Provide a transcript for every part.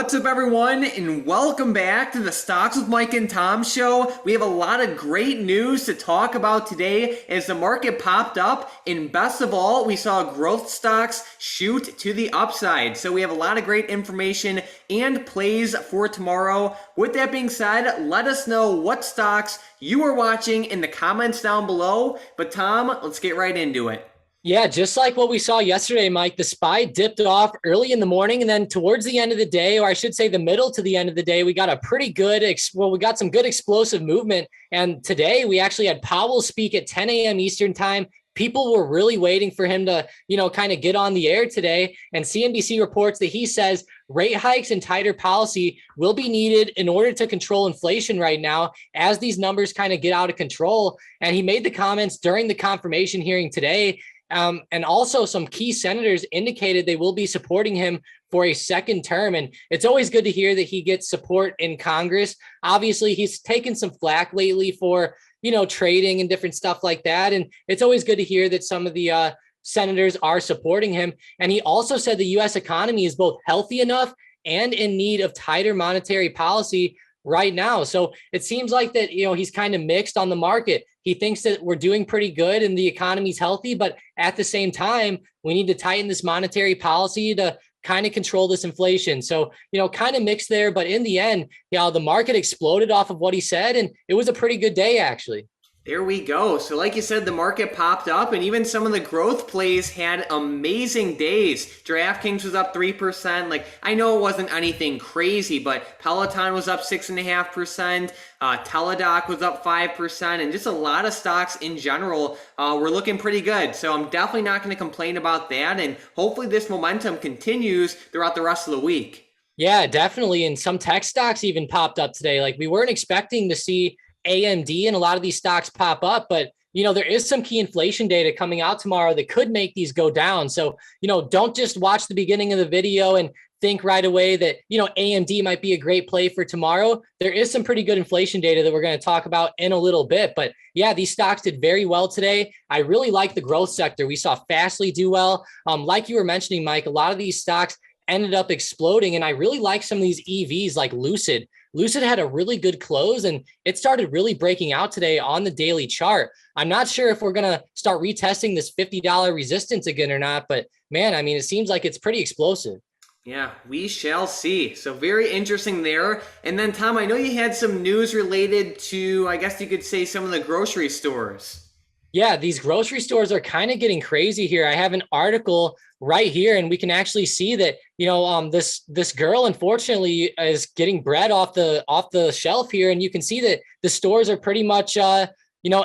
What's up, everyone, and welcome back to the Stocks with Mike and Tom show. We have a lot of great news to talk about today as the market popped up, and best of all, we saw growth stocks shoot to the upside. So we have a lot of great information and plays for tomorrow. With that being said, let us know what stocks you are watching in the comments down below. But Tom, let's get right into it. Yeah, just like what we saw yesterday, Mike, the SPY dipped off early in the morning, and then towards the end of the day, or I should say the middle to the end of the day, we got a pretty good, we got some good explosive movement. And today we actually had Powell speak at 10 a.m. Eastern time. People were really waiting for him to, kind of get on the air today. And CNBC reports that he says rate hikes and tighter policy will be needed in order to control inflation right now as these numbers kind of get out of control. And he made the comments during the confirmation hearing today. And also some key senators indicated they will be supporting him for a second term. And it's always good to hear that he gets support in Congress. Obviously, he's taken some flack lately for, trading and different stuff like that. And it's always good to hear that some of the senators are supporting him. And he also said the U.S. economy is both healthy enough and in need of tighter monetary policy right now. So it seems like that, he's kind of mixed on the market. He thinks that we're doing pretty good and the economy's healthy, but at the same time, we need to tighten this monetary policy to kind of control this inflation. So, kind of mixed there, but in the end, the market exploded off of what he said, and it was a pretty good day, actually. There we go. So like you said, the market popped up, and even some of the growth plays had amazing days. DraftKings was up 3%. Like, I know it wasn't anything crazy, but Peloton was up 6.5%. Teladoc was up 5%, and just a lot of stocks in general were looking pretty good. So I'm definitely not going to complain about that, and hopefully this momentum continues throughout the rest of the week. Yeah, definitely. And some tech stocks even popped up today. Like, we weren't expecting to see AMD and a lot of these stocks pop up, but there is some key inflation data coming out tomorrow that could make these go down. So, don't just watch the beginning of the video and think right away that, AMD might be a great play for tomorrow. There is some pretty good inflation data that we're going to talk about in a little bit, but yeah, these stocks did very well today. I really like the growth sector. We saw Fastly do well. Like you were mentioning, Mike, a lot of these stocks ended up exploding. And I really like some of these EVs like Lucid. Lucid had a really good close, and it started really breaking out today on the daily chart. I'm not sure if we're going to start retesting this $50 resistance again or not, but man, I mean, it seems like it's pretty explosive. Yeah, we shall see. So very interesting there. And then, Tom, I know you had some news related to, I guess you could say, some of the grocery stores. Yeah, these grocery stores are kind of getting crazy here. I have an article right here, and we can actually see that, this girl, unfortunately, is getting bread off the shelf here. And you can see that the stores are pretty much,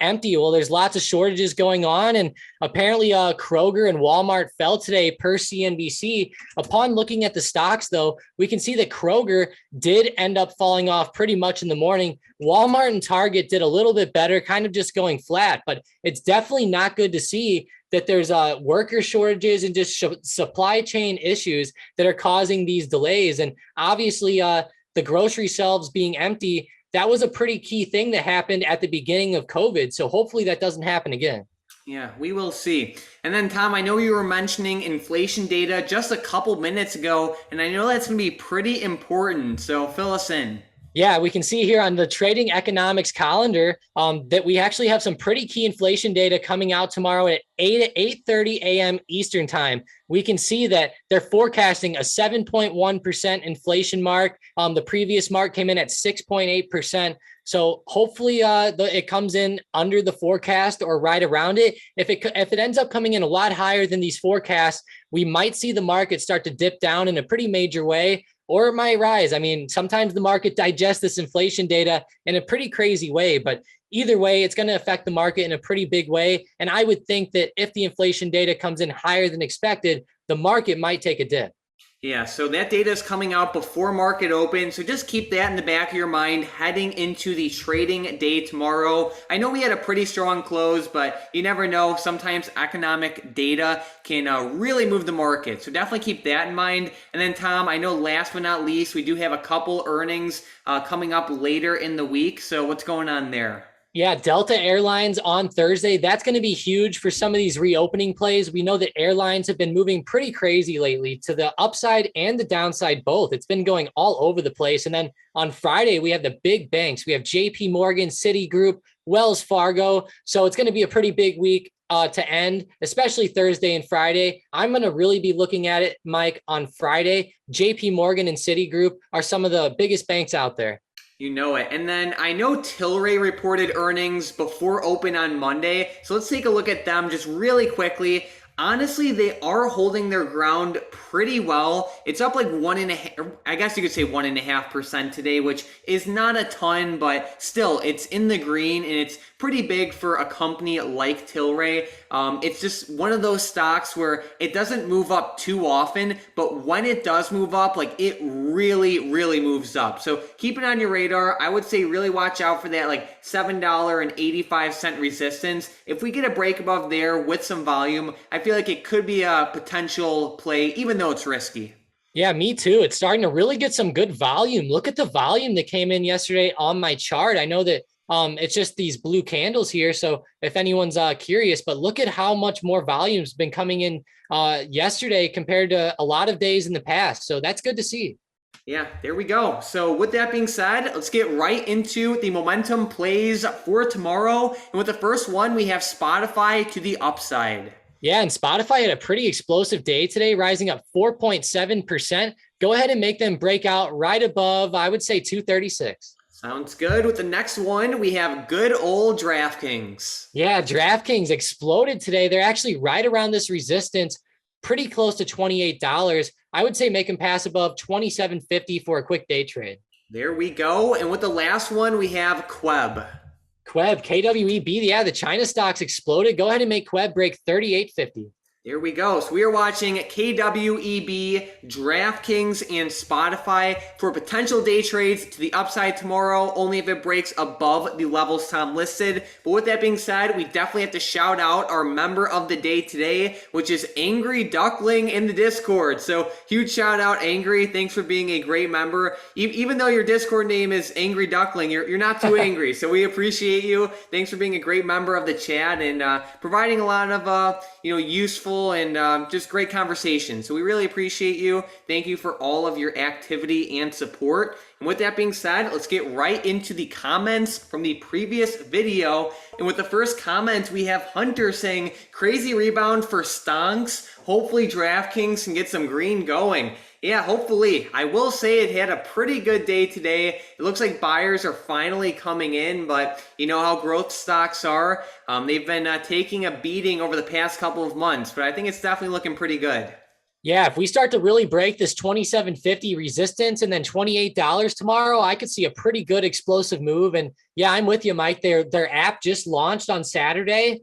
empty. Well, there's lots of shortages going on. And apparently Kroger and Walmart fell today per CNBC. Upon looking at the stocks, though, we can see that Kroger did end up falling off pretty much in the morning. Walmart and Target did a little bit better, kind of just going flat, but it's definitely not good to see that there's worker shortages and just supply chain issues that are causing these delays. And obviously the grocery shelves being empty, that was a pretty key thing that happened at the beginning of COVID. So hopefully that doesn't happen again. Yeah, we will see. And then, Tom, I know you were mentioning inflation data just a couple minutes ago, and I know that's going to be pretty important. So fill us in. Yeah, we can see here on the trading economics calendar that we actually have some pretty key inflation data coming out tomorrow at 8:30 a.m. Eastern time. We can see that they're forecasting a 7.1% inflation mark. The previous mark came in at 6.8%. So hopefully it comes in under the forecast or right around it. If it ends up coming in a lot higher than these forecasts, we might see the market start to dip down in a pretty major way, or it might rise. I mean, sometimes the market digests this inflation data in a pretty crazy way, but either way, it's going to affect the market in a pretty big way. And I would think that if the inflation data comes in higher than expected, the market might take a dip. Yeah, so that data is coming out before market open, so just keep that in the back of your mind heading into the trading day tomorrow. I know we had a pretty strong close, but you never know. Sometimes economic data can really move the market, so definitely keep that in mind. And then, Tom, I know last but not least, we do have a couple earnings coming up later in the week, so what's going on there? Yeah, Delta Airlines on Thursday. That's going to be huge for some of these reopening plays. We know that airlines have been moving pretty crazy lately to the upside and the downside both. It's been going all over the place. And then on Friday, we have the big banks. We have JP Morgan, Citigroup, Wells Fargo. So it's going to be a pretty big week to end, especially Thursday and Friday. I'm going to really be looking at it, Mike, on Friday. JP Morgan and Citigroup are some of the biggest banks out there. You know it. And then I know Tilray reported earnings before open on Monday. So let's take a look at them just really quickly. Honestly, they are holding their ground pretty well. It's up like 1.5%, I guess you could say 1.5% today, which is not a ton, but still it's in the green and it's pretty big for a company like Tilray. It's just one of those stocks where it doesn't move up too often, but when it does move up, like it really, really moves up. So keep it on your radar. I would say really watch out for that like $7.85 resistance. If we get a break above there with some volume, I feel like it could be a potential play, even though it's risky. Yeah, me too. It's starting to really get some good volume. Look at the volume that came in yesterday on my chart. I know that it's just these blue candles here. So if anyone's curious, but look at how much more volume's been coming in yesterday compared to a lot of days in the past. So that's good to see. Yeah, there we go. So with that being said, let's get right into the momentum plays for tomorrow. And with the first one, we have Spotify to the upside. Yeah, and Spotify had a pretty explosive day today, rising up 4.7%. Go ahead and make them break out right above, I would say, 236. Sounds good. With the next one, we have good old DraftKings. Yeah, DraftKings exploded today. They're actually right around this resistance, pretty close to $28. I would say make them pass above $27.50 for a quick day trade. There we go. And with the last one, we have Queb. Queb, KWEB, yeah, the China stocks exploded. Go ahead and make Queb break 38.50. There we go. So we are watching KWEB, DraftKings, and Spotify for potential day trades to the upside tomorrow, only if it breaks above the levels Tom listed. But with that being said, we definitely have to shout out our member of the day today, which is Angry Duckling in the Discord. So huge shout out, Angry. Thanks for being a great member. Even though your Discord name is Angry Duckling, you're not too angry. So we appreciate you. Thanks for being a great member of the chat and providing a lot of useful and just great conversation. So we really appreciate you. Thank you for all of your activity and support. And with that being said, let's get right into the comments from the previous video. And with the first comment, we have Hunter saying, crazy rebound for stonks. Hopefully DraftKings can get some green going. Yeah, hopefully. I will say it had a pretty good day today. It looks like buyers are finally coming in, but you know how growth stocks are. They've been taking a beating over the past couple of months, but I think it's definitely looking pretty good. Yeah, if we start to really break this $27.50 resistance and then $28 tomorrow, I could see a pretty good explosive move. And yeah, I'm with you, Mike. Their app just launched on Saturday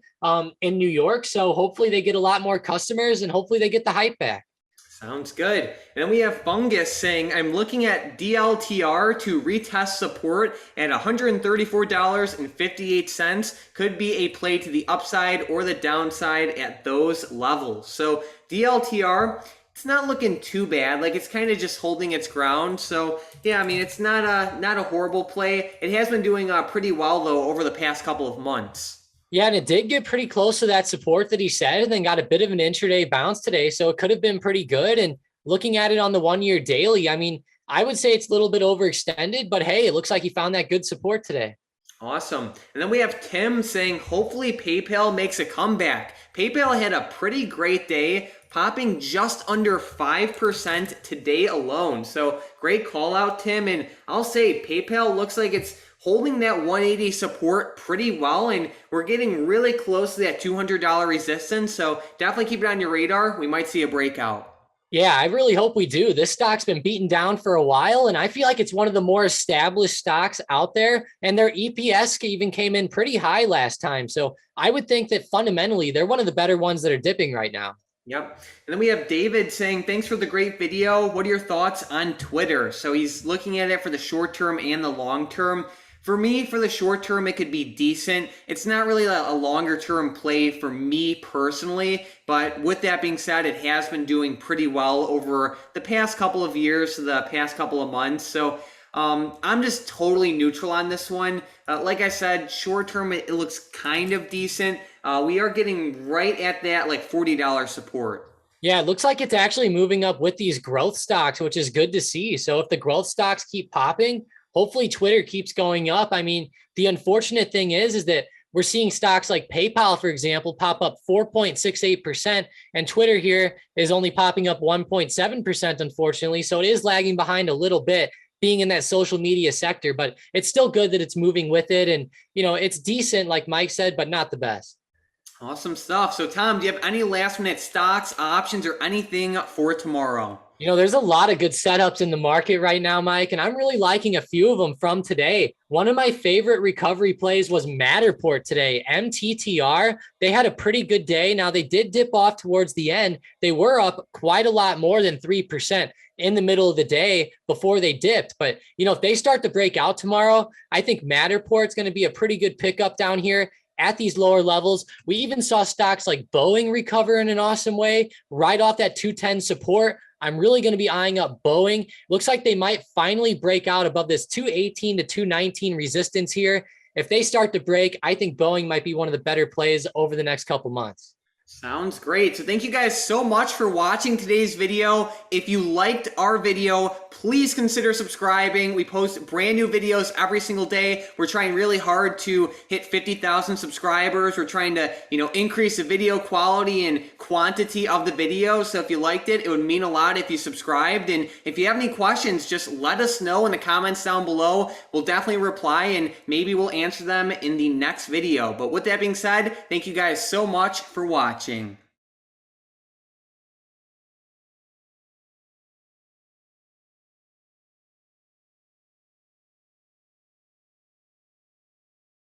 in New York. So hopefully they get a lot more customers and hopefully they get the hype back. Sounds good. And then we have Fungus saying, I'm looking at DLTR to retest support at $134.58. Could be a play to the upside or the downside at those levels. So DLTR, it's not looking too bad. Like it's kind of just holding its ground. So yeah, I mean, it's not a horrible play. It has been doing pretty well though over the past couple of months. Yeah, and it did get pretty close to that support that he said and then got a bit of an intraday bounce today. So it could have been pretty good. And looking at it on the 1 year daily, I mean, I would say it's a little bit overextended, but hey, it looks like he found that good support today. Awesome. And then we have Tim saying, hopefully PayPal makes a comeback. PayPal had a pretty great day, popping just under 5% today alone. So great call out, Tim. And I'll say PayPal looks like it's holding that 180 support pretty well, and we're getting really close to that $200 resistance, so definitely keep it on your radar. We might see a breakout. Yeah, I really hope we do. This stock's been beaten down for a while, and I feel like it's one of the more established stocks out there, and their EPS even came in pretty high last time, so I would think that fundamentally they're one of the better ones that are dipping right now. Yep. And then we have David saying, thanks for the great video. What are your thoughts on Twitter? So he's looking at it for the short term and the long term. For me, for the short term, it could be decent. It's not really a longer term play for me personally, but with that being said, it has been doing pretty well over the past couple of years, the past couple of months. So I'm just totally neutral on this one. Like I said, short term, it looks kind of decent. We are getting right at that like $40 support. Yeah, it looks like it's actually moving up with these growth stocks, which is good to see. So if the growth stocks keep popping, hopefully Twitter keeps going up. I mean, the unfortunate thing is that we're seeing stocks like PayPal, for example, pop up 4.68%, and Twitter here is only popping up 1.7%, unfortunately. So it is lagging behind a little bit, being in that social media sector, but it's still good that it's moving with it. And, it's decent, like Mike said, but not the best. Awesome stuff. So, Tom, do you have any last minute stocks, options, or anything for tomorrow? There's a lot of good setups in the market right now, Mike, and I'm really liking a few of them from today. One of my favorite recovery plays was Matterport today, MTTR. They had a pretty good day. Now, they did dip off towards the end. They were up quite a lot more than 3% in the middle of the day before they dipped. But, if they start to break out tomorrow, I think Matterport's going to be a pretty good pickup down here at these lower levels. We even saw stocks like Boeing recover in an awesome way right off that 210 support. I'm really going to be eyeing up Boeing. Looks like they might finally break out above this 218 to 219 resistance here. If they start to break, I think Boeing might be one of the better plays over the next couple months. Sounds great. So thank you guys so much for watching today's video. If you liked our video, please consider subscribing. We post brand new videos every single day. We're trying really hard to hit 50,000 subscribers. We're trying to, increase the video quality and quantity of the videos. So if you liked it, it would mean a lot if you subscribed. And if you have any questions, just let us know in the comments down below. We'll definitely reply and maybe we'll answer them in the next video. But with that being said, thank you guys so much for watching.